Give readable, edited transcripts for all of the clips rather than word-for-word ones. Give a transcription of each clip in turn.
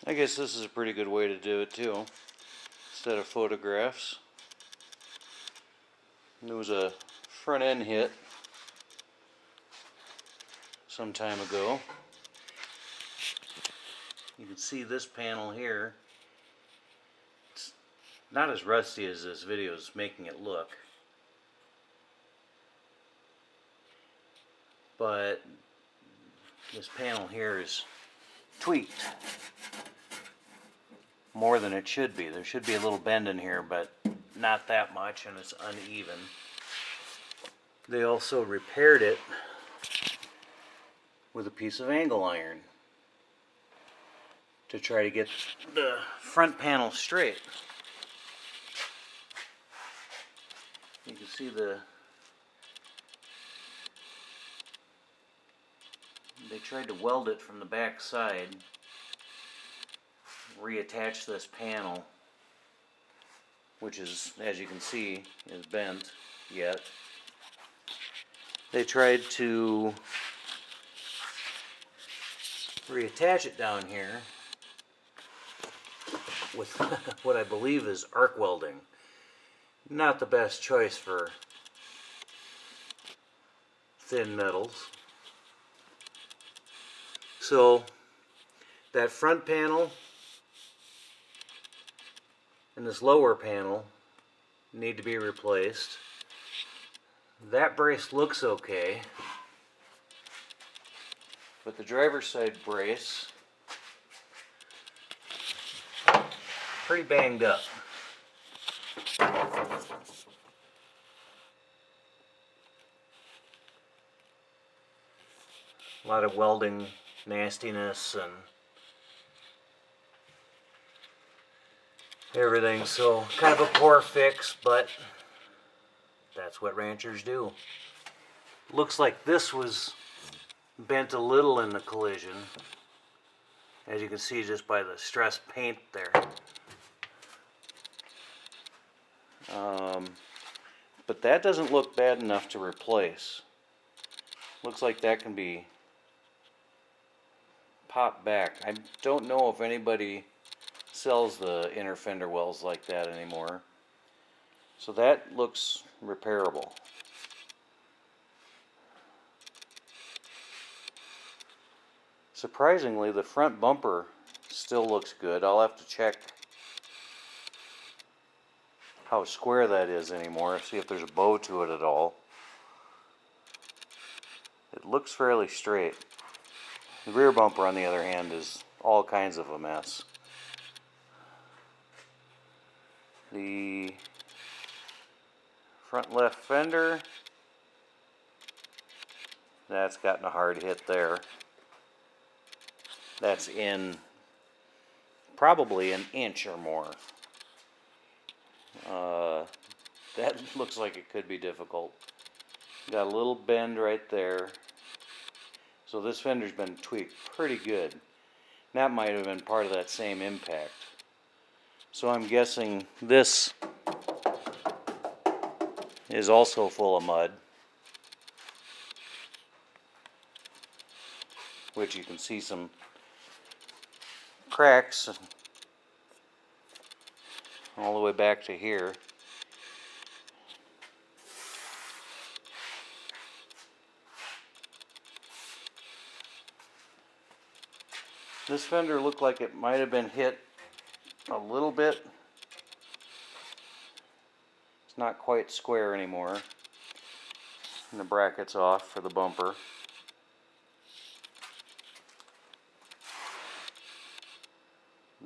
I guess this is a pretty good way to do it too, instead of photographs. There was a front end hit some time ago. You can see this panel here. It's not as rusty as this video is making it look, but this panel here is tweaked more than it should be. There should be a little bend in here, but not that much, and it's uneven. They also repaired it with a piece of angle iron to try to get the front panel straight. You can see they tried to weld it from the back side, reattach this panel, which is, as you can see, is bent yet. They tried to reattach it down here with what I believe is arc welding. Not the best choice for thin metals. So that front panel and this lower panel need to be replaced. That brace looks okay, but the driver's side brace, pretty banged up. A lot of welding nastiness and everything, so kind of a poor fix, but that's what ranchers do. Looks like this was bent a little in the collision, as you can see just by the stress paint there. But that doesn't look bad enough to replace. Looks like that can be popped back. I don't know if anybody sells the inner fender wells like that anymore. So that looks repairable. Surprisingly, the front bumper still looks good. I'll have to check how square that is anymore, see if there's a bow to it at all. It looks fairly straight. The rear bumper, on the other hand, is all kinds of a mess. The front left fender, that's gotten a hard hit there. That's in probably an inch or more. That looks like it could be difficult. Got a little bend right there. So this fender's been tweaked pretty good. That might have been part of that same impact. So I'm guessing this is also full of mud, which you can see some cracks all the way back to here. This fender looked like it might have been hit a little bit. It's not quite square anymore. And the bracket's off for the bumper.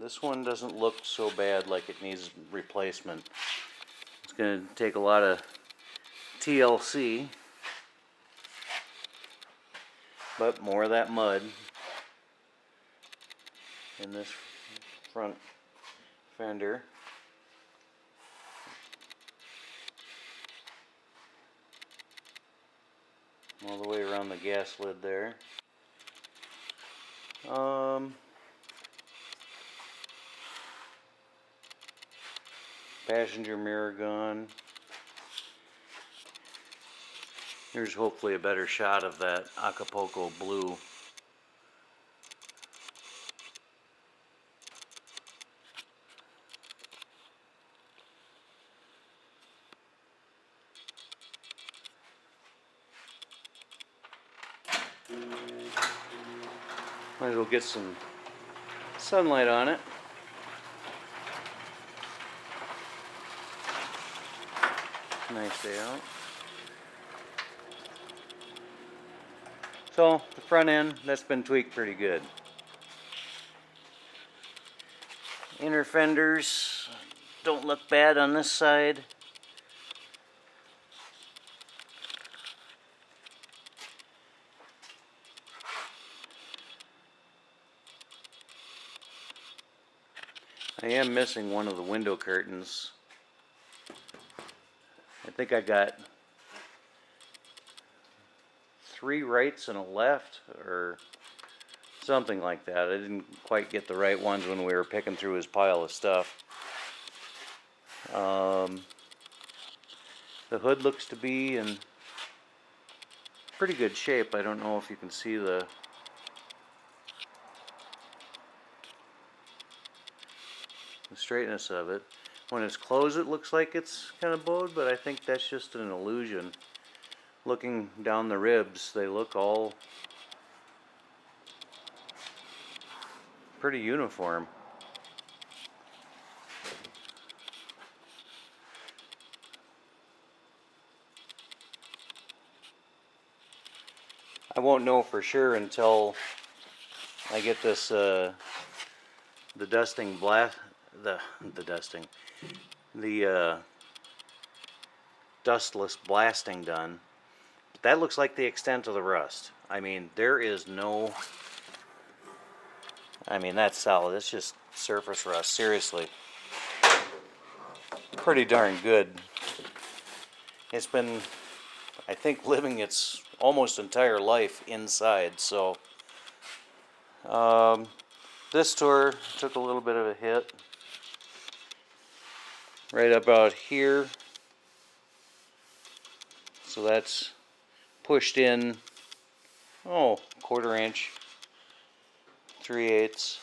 This one doesn't look so bad like it needs replacement. It's going to take a lot of TLC, but more of that mud in this front fender. All the way around the gas lid there. Passenger mirror gone. Here's hopefully a better shot of that Acapulco blue. Might as well get some sunlight on it. Nice day out. So the front end, that's been tweaked pretty good. Inner fenders don't look bad on this side. I am missing one of the window curtains. I think I got 3 rights and a left, or something like that. I didn't quite get the right ones when we were picking through his pile of stuff. The hood looks to be in pretty good shape. I don't know if you can see the straightness of it. When it's closed, it looks like it's kind of bowed, but I think that's just an illusion. Looking down the ribs, they look all pretty uniform. I won't know for sure until I get this the dustless blasting done. But that looks like the extent of the rust. I mean, there is no, I mean, that's solid. It's just surface rust, seriously. Pretty darn good. It's been, I think, living its almost entire life inside, so this tour took a little bit of a hit. Right about here. So that's pushed in, oh, 1/4 inch, 3/8.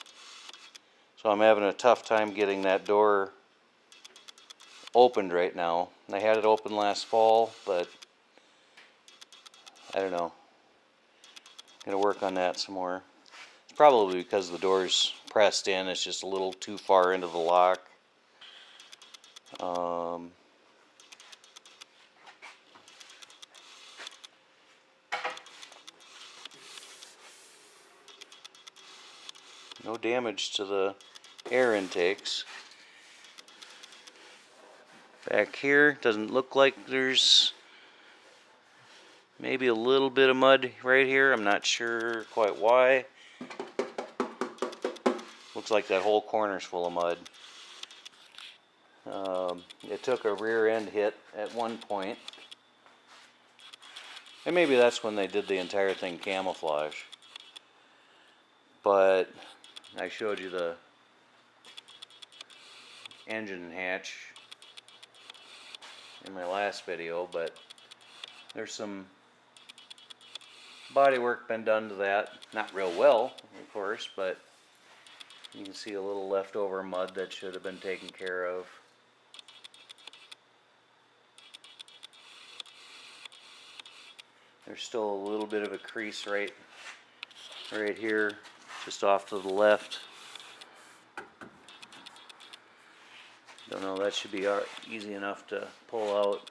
So I'm having a tough time getting that door opened right now. I had it open last fall, but I don't know. Gonna work on that some more. It's probably because the door's pressed in. It's just a little too far into the lock. No damage to the air intakes. Back here, doesn't look like there's maybe a little bit of mud right here. I'm not sure quite why. Looks like that whole corner's full of mud. It took a rear end hit at one point. And maybe that's when they did the entire thing camouflage. But I showed you the engine hatch in my last video, but there's some body work been done to that. Not real well, of course, but you can see a little leftover mud that should have been taken care of. There's still a little bit of a crease right here, just off to the left. Don't know, that should be easy enough to pull out.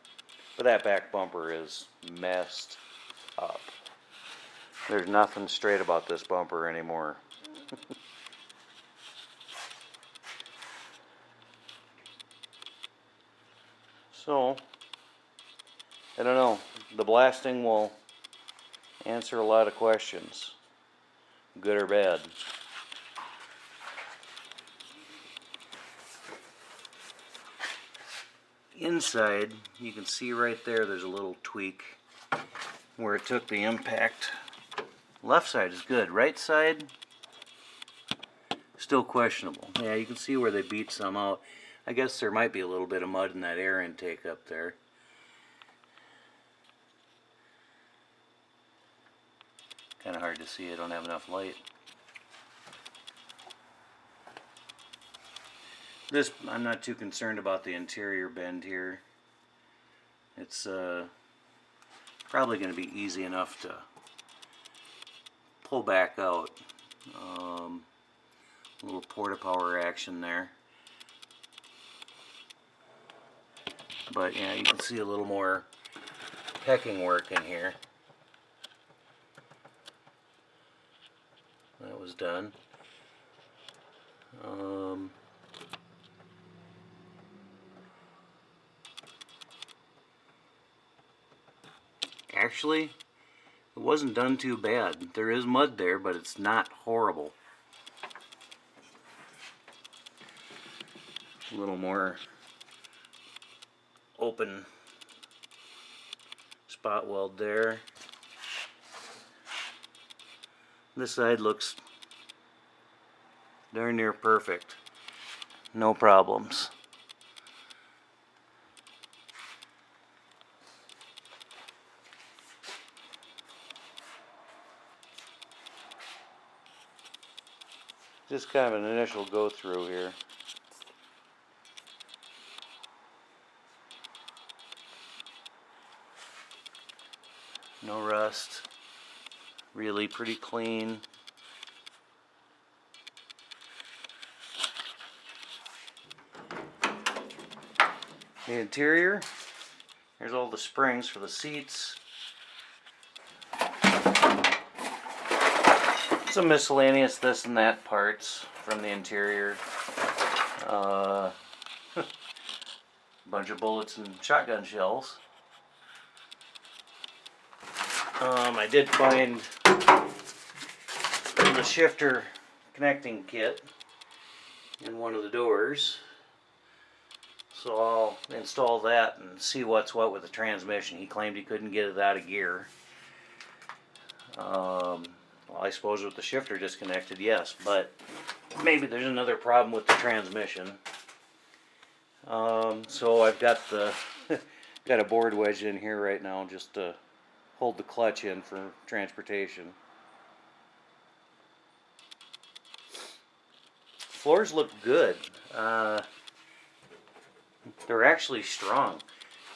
But that back bumper is messed up. There's nothing straight about this bumper anymore. So, I don't know. The blasting will answer a lot of questions, good or bad. Inside, you can see right there's a little tweak where it took the impact. Left side is good. Right side, still questionable. Yeah, you can see where they beat some out. I guess there might be a little bit of mud in that air intake up there. Kind of hard to see. I don't have enough light. This, I'm not too concerned about the interior bend here. It's probably going to be easy enough to pull back out. A little porta power action there. But yeah, you can see a little more pecking work in here. That was done. Actually, it wasn't done too bad. There is mud there, but it's not horrible. A little more open spot weld there. This side looks darn near perfect. No problems. Just kind of an initial go through here. No rust. Really pretty clean. The interior, here's all the springs for the seats. Some miscellaneous this and that parts from the interior. Bunch of bullets and shotgun shells. I did find the shifter connecting kit in one of the doors. So I'll install that and see what's what with the transmission. He claimed he couldn't get it out of gear. Well, I suppose with the shifter disconnected, yes, but maybe there's another problem with the transmission. So I've got got a board wedge in here right now just to hold the clutch in for transportation. Floors look good. They're actually strong.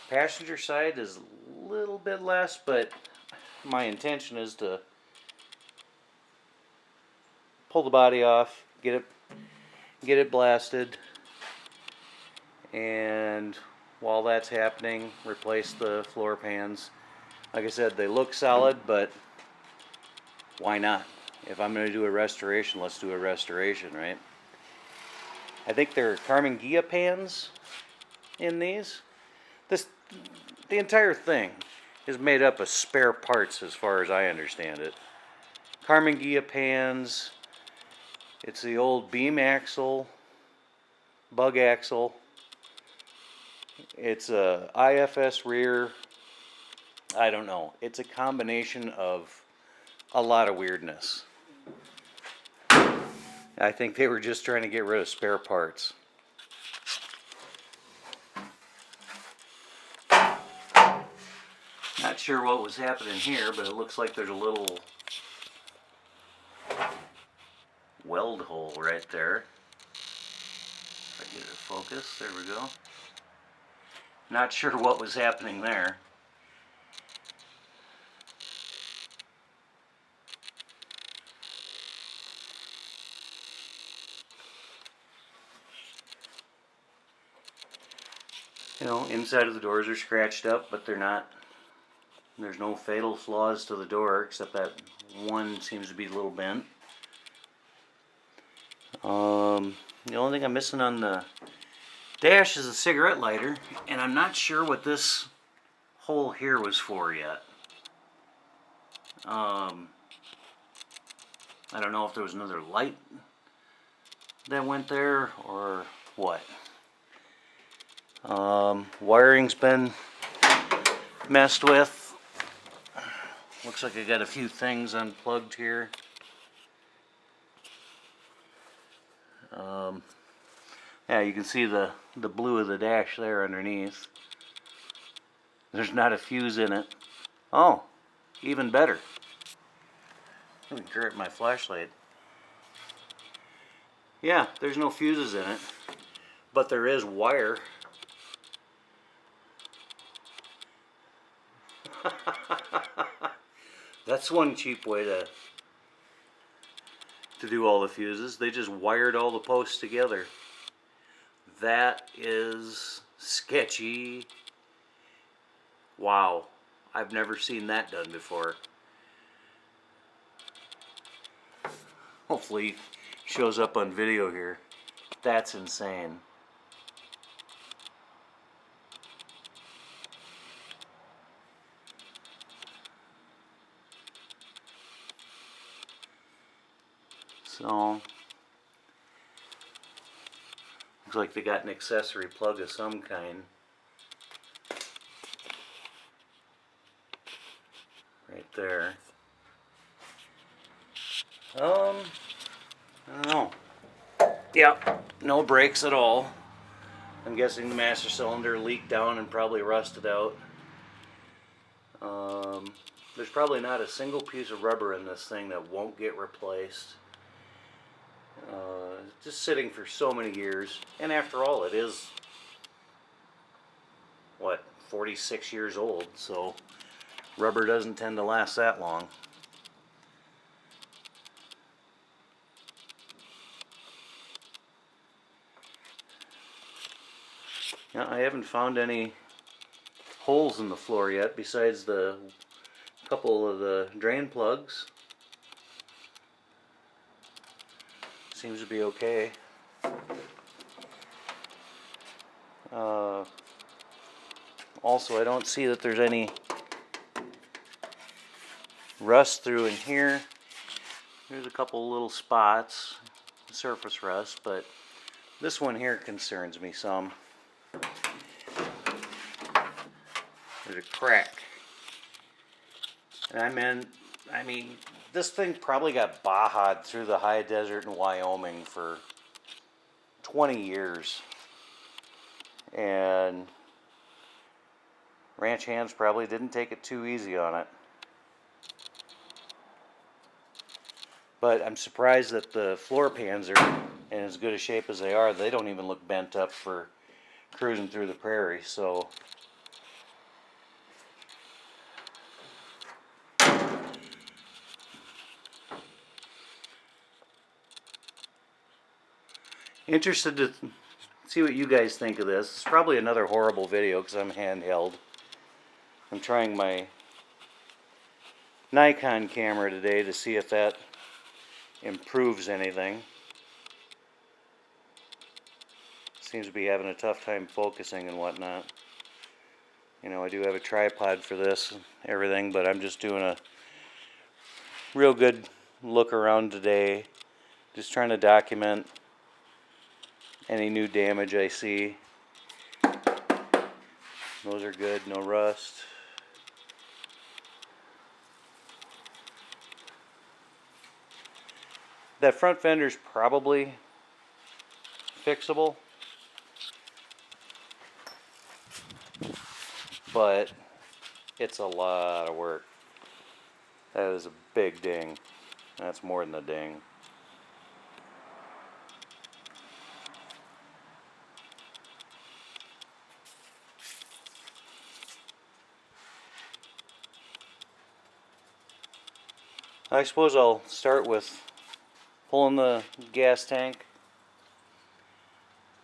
Passenger side is a little bit less, but my intention is to pull the body off, get it blasted, and while that's happening, replace the floor pans. Like I said, they look solid, but why not? If I'm going to do a restoration, let's do a restoration, right? I think they're Carmen Gia pans in these. The entire thing is made up of spare parts as far as I understand it. Carmen Gia pans, it's the old beam axle, bug axle, it's a IFS rear, I don't know. It's a combination of a lot of weirdness. I think they were just trying to get rid of spare parts. Not sure what was happening here, but it looks like there's a little weld hole right there. If I get it to focus, there we go. Not sure what was happening there. You know, inside of the doors are scratched up, but they're not. There's no fatal flaws to the door, except that one seems to be a little bent. The only thing I'm missing on the dash is a cigarette lighter, and I'm not sure what this hole here was for yet. I don't know if there was another light that went there or what. Wiring's been messed with. Looks like I got a few things unplugged here. Yeah, you can see the blue of the dash there underneath. There's not a fuse in it. Oh, even better. Let me grab my flashlight. Yeah, there's no fuses in it, but there is wire. That's one cheap way to to do all the fuses. They just wired all the posts together. That is sketchy. Wow, I've never seen that done before. Hopefully it shows up on video here. That's insane. So, looks like they got an accessory plug of some kind. Right there. I don't know. Yep, no brakes at all. I'm guessing the master cylinder leaked down and probably rusted out. There's probably not a single piece of rubber in this thing that won't get replaced. Just sitting for so many years, and after all, it is, what, 46 years old, so rubber doesn't tend to last that long. Yeah, I haven't found any holes in the floor yet besides the couple of the drain plugs. Seems to be okay. Also, I don't see that there's any rust through in here. There's a couple little spots, surface rust, but this one here concerns me some. There's a crack. And I mean, this thing probably got baha'd through the high desert in Wyoming for 20 years. And ranch hands probably didn't take it too easy on it. But I'm surprised that the floor pans are in as good a shape as they are. They don't even look bent up for cruising through the prairie, so interested to see what you guys think of this. It's probably another horrible video because I'm handheld. I'm trying my Nikon camera today to see if that improves anything. Seems to be having a tough time focusing and whatnot. You know, I do have a tripod for this and everything, but I'm just doing a real good look around today. Just trying to document any new damage I see. Those are good, no rust. That front fender's probably fixable, but it's a lot of work. That is a big ding. That's more than a ding. I suppose I'll start with pulling the gas tank,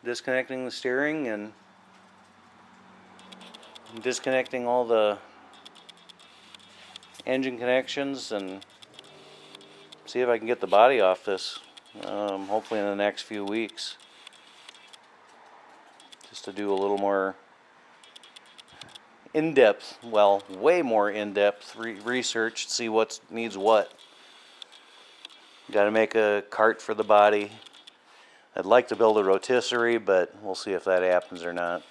disconnecting the steering, and disconnecting all the engine connections, and see if I can get the body off this, hopefully in the next few weeks, just to do a little more in-depth, well, way more in-depth research, see what needs what. Got to make a cart for the body. I'd like to build a rotisserie, but we'll see if that happens or not.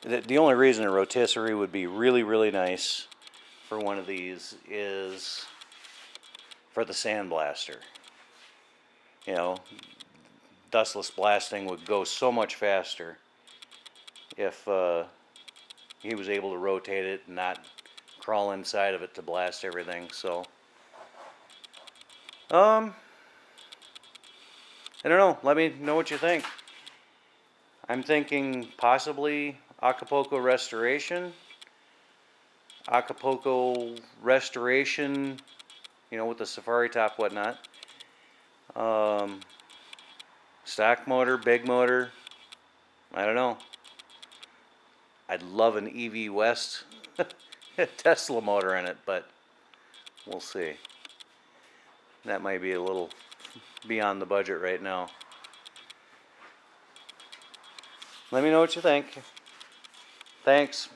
The only reason a rotisserie would be really, really nice for one of these is for the sandblaster. You know, dustless blasting would go so much faster if he was able to rotate it and not crawl inside of it to blast everything. So I don't know, let me know what you think. I'm thinking possibly Acapulco restoration, Acapulco restoration, you know, with the safari top, whatnot. Stock motor, big motor, I don't know. I'd love an EV West Tesla motor in it, but we'll see. That might be a little beyond the budget right now. Let me know what you think. Thanks.